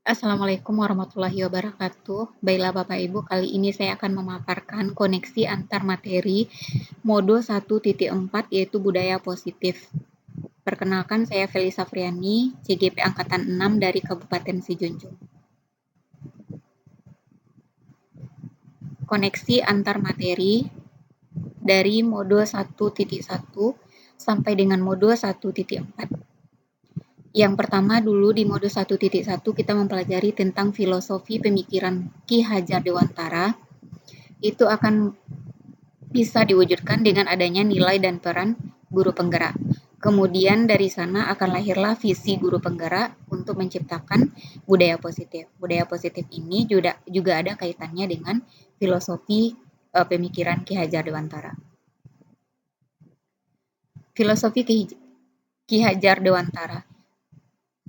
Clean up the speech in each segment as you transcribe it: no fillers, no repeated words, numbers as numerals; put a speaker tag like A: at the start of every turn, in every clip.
A: Assalamualaikum warahmatullahi wabarakatuh. Baiklah Bapak Ibu, kali ini saya akan memaparkan koneksi antar materi modul 1.4 yaitu budaya positif. Perkenalkan saya Feli Safriani, CGP Angkatan 6 dari Kabupaten Sijunjung. Koneksi antar materi dari modul 1.1 sampai dengan modul 1.4. Yang pertama dulu di modul 1.1 kita mempelajari tentang filosofi pemikiran Ki Hajar Dewantara. Itu akan bisa diwujudkan dengan adanya nilai dan peran guru penggerak. Kemudian dari sana akan lahirlah visi guru penggerak untuk menciptakan budaya positif. Budaya positif ini juga ada kaitannya dengan filosofi pemikiran Ki Hajar Dewantara. Filosofi Ki Hajar Dewantara.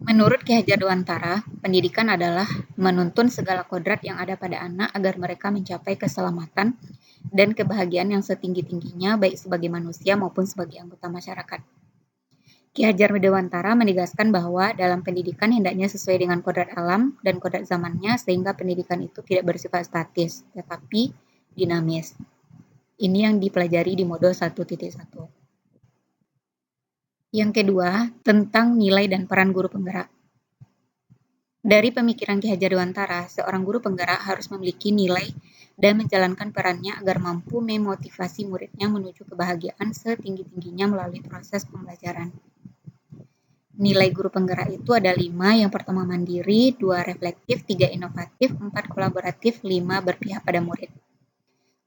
A: Menurut Ki Hajar Dewantara, pendidikan adalah menuntun segala kodrat yang ada pada anak agar mereka mencapai keselamatan dan kebahagiaan yang setinggi-tingginya baik sebagai manusia maupun sebagai anggota masyarakat. Ki Hajar Dewantara menegaskan bahwa dalam pendidikan hendaknya sesuai dengan kodrat alam dan kodrat zamannya sehingga pendidikan itu tidak bersifat statis, tetapi dinamis. Ini yang dipelajari di modul 1.1. Yang kedua, tentang nilai dan peran guru penggerak. Dari pemikiran Ki Hajar Dewantara, seorang guru penggerak harus memiliki nilai dan menjalankan perannya agar mampu memotivasi muridnya menuju kebahagiaan setinggi-tingginya melalui proses pembelajaran. Nilai guru penggerak itu ada 5, yang pertama mandiri, 2 reflektif, 3 inovatif, 4 kolaboratif, 5 berpihak pada murid.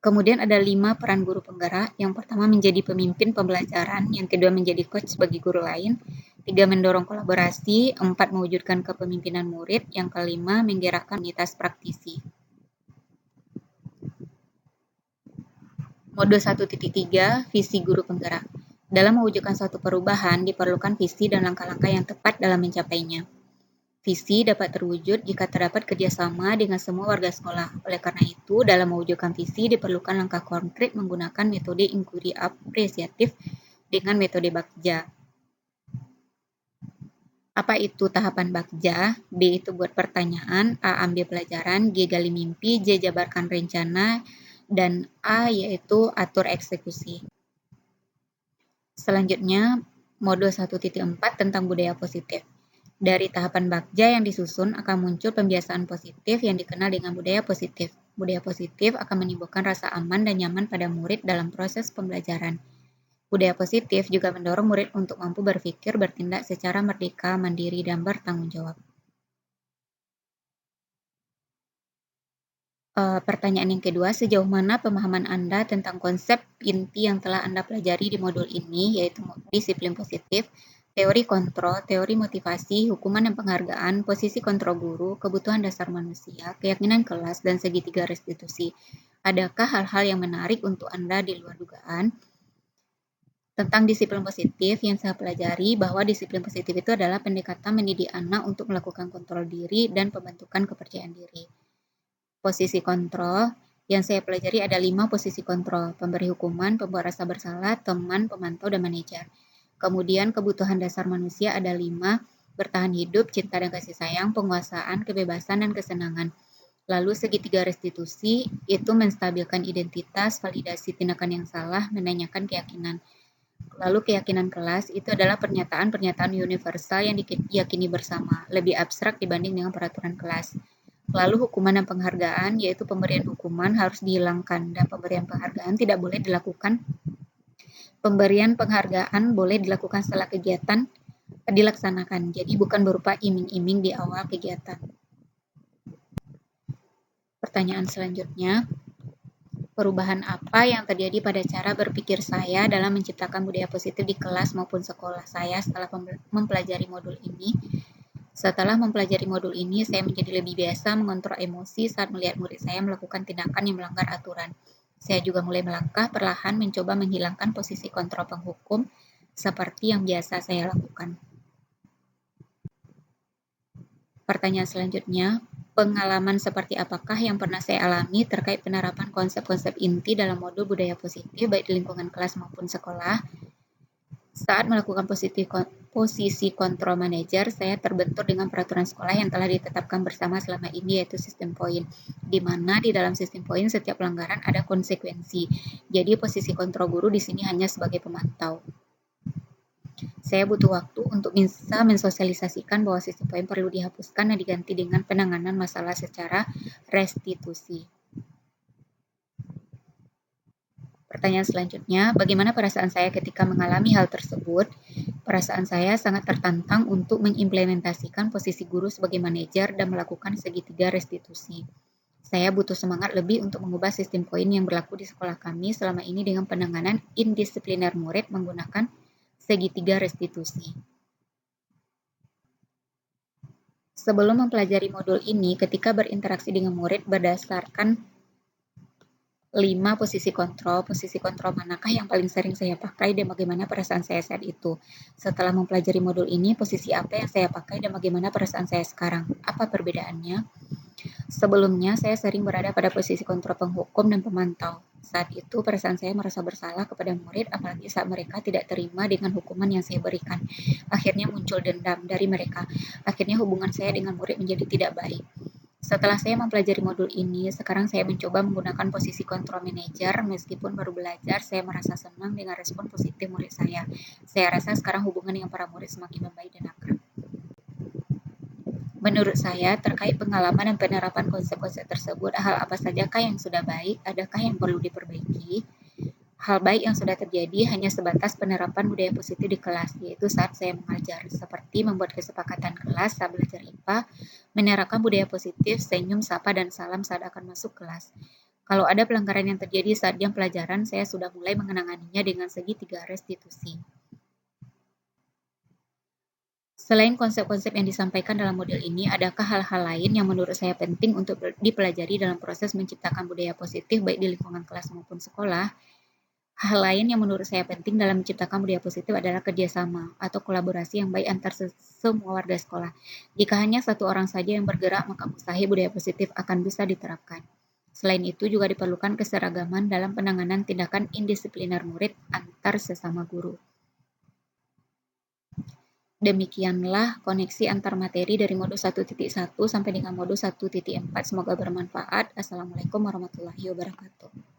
A: Kemudian ada 5 peran guru penggerak, yang pertama menjadi pemimpin pembelajaran, yang kedua menjadi coach bagi guru lain, 3 mendorong kolaborasi, 4 mewujudkan kepemimpinan murid, yang kelima menggerakkan unitas praktisi. Modul 1.3, visi guru penggerak. Dalam mewujudkan suatu perubahan, diperlukan visi dan langkah-langkah yang tepat dalam mencapainya. Visi dapat terwujud jika terdapat kerjasama dengan semua warga sekolah. Oleh karena itu, dalam mewujudkan visi diperlukan langkah konkret menggunakan metode inquiry apresiatif dengan metode Bagja. Apa itu tahapan Bagja? B itu buat pertanyaan, A ambil pelajaran, G gali mimpi, J jabarkan rencana, dan A yaitu atur eksekusi. Selanjutnya, modul 1.4 tentang budaya positif. Dari tahapan Bagja yang disusun akan muncul pembiasaan positif yang dikenal dengan budaya positif. Budaya positif akan menimbulkan rasa aman dan nyaman pada murid dalam proses pembelajaran. Budaya positif juga mendorong murid untuk mampu berpikir, bertindak secara merdeka, mandiri, dan bertanggung jawab. Pertanyaan yang kedua, sejauh mana pemahaman Anda tentang konsep inti yang telah Anda pelajari di modul ini, yaitu disiplin positif, teori kontrol, teori motivasi, hukuman dan penghargaan, posisi kontrol guru, kebutuhan dasar manusia, keyakinan kelas, dan segitiga restitusi. Adakah hal-hal yang menarik untuk Anda di luar dugaan? Tentang disiplin positif yang saya pelajari bahwa disiplin positif itu adalah pendekatan mendidik anak untuk melakukan kontrol diri dan pembentukan kepercayaan diri. Posisi kontrol yang saya pelajari ada 5 posisi kontrol: pemberi hukuman, pembuat rasa bersalah, teman, pemantau, dan manajer. Kemudian kebutuhan dasar manusia ada 5: bertahan hidup, cinta dan kasih sayang, penguasaan, kebebasan, dan kesenangan. Lalu segitiga restitusi itu menstabilkan identitas, validasi tindakan yang salah, menanyakan keyakinan. Lalu keyakinan kelas itu adalah pernyataan-pernyataan universal yang diyakini bersama, lebih abstrak dibanding dengan peraturan kelas. Lalu hukuman dan penghargaan, yaitu pemberian hukuman harus dihilangkan dan pemberian penghargaan tidak boleh dilakukan. Pemberian penghargaan boleh dilakukan setelah kegiatan dilaksanakan, jadi bukan berupa iming-iming di awal kegiatan. Pertanyaan selanjutnya, perubahan apa yang terjadi pada cara berpikir saya dalam menciptakan budaya positif di kelas maupun sekolah saya setelah mempelajari modul ini? Setelah mempelajari modul ini, saya menjadi lebih biasa mengontrol emosi saat melihat murid saya melakukan tindakan yang melanggar aturan. Saya juga mulai melangkah perlahan mencoba menghilangkan posisi kontrol penghukum seperti yang biasa saya lakukan. Pertanyaan selanjutnya, pengalaman seperti apakah yang pernah saya alami terkait penerapan konsep-konsep inti dalam modul budaya positif baik di lingkungan kelas maupun sekolah? Saat melakukan Posisi kontrol manajer saya terbentur dengan peraturan sekolah yang telah ditetapkan bersama selama ini, yaitu sistem poin, di mana di dalam sistem poin setiap pelanggaran ada konsekuensi. Jadi posisi kontrol guru di sini hanya sebagai pemantau. Saya butuh waktu untuk bisa mensosialisasikan bahwa sistem poin perlu dihapuskan dan diganti dengan penanganan masalah secara restitusi. Pertanyaan selanjutnya, bagaimana perasaan saya ketika mengalami hal tersebut? Perasaan saya sangat tertantang untuk mengimplementasikan posisi guru sebagai manajer dan melakukan segitiga restitusi. Saya butuh semangat lebih untuk mengubah sistem poin yang berlaku di sekolah kami selama ini dengan penanganan indisipliner murid menggunakan segitiga restitusi. Sebelum mempelajari modul ini, ketika berinteraksi dengan murid berdasarkan 5 posisi kontrol manakah yang paling sering saya pakai dan bagaimana perasaan saya saat itu? Setelah mempelajari modul ini, posisi apa yang saya pakai dan bagaimana perasaan saya sekarang? Apa perbedaannya? Sebelumnya, saya sering berada pada posisi kontrol penghukum dan pemantau. Saat itu, perasaan saya merasa bersalah kepada murid, apalagi saat mereka tidak terima dengan hukuman yang saya berikan. Akhirnya muncul dendam dari mereka. Akhirnya hubungan saya dengan murid menjadi tidak baik. Setelah saya mempelajari modul ini, sekarang saya mencoba menggunakan posisi kontrol manajer. Meskipun baru belajar, saya merasa senang dengan respon positif murid saya. Saya rasa sekarang hubungan dengan para murid semakin membaik dan akrab. Menurut saya, terkait pengalaman dan penerapan konsep-konsep tersebut, hal apa sajakah yang sudah baik? Adakah yang perlu diperbaiki? Hal baik yang sudah terjadi hanya sebatas penerapan budaya positif di kelas, yaitu saat saya mengajar, seperti membuat kesepakatan kelas saat belajar IPA, menerapkan budaya positif, senyum, sapa, dan salam saat akan masuk kelas. Kalau ada pelanggaran yang terjadi saat jam pelajaran, saya sudah mulai mengenanganinya dengan segitiga restitusi. Selain konsep-konsep yang disampaikan dalam model ini, adakah hal-hal lain yang menurut saya penting untuk dipelajari dalam proses menciptakan budaya positif baik di lingkungan kelas maupun sekolah? Hal lain yang menurut saya penting dalam menciptakan budaya positif adalah kerjasama atau kolaborasi yang baik antar semua warga sekolah. Jika hanya satu orang saja yang bergerak, maka mustahil budaya positif akan bisa diterapkan. Selain itu juga diperlukan keseragaman dalam penanganan tindakan indisipliner murid antar sesama guru. Demikianlah koneksi antar materi dari modul 1.1 sampai dengan modul 1.4. Semoga bermanfaat. Assalamualaikum warahmatullahi wabarakatuh.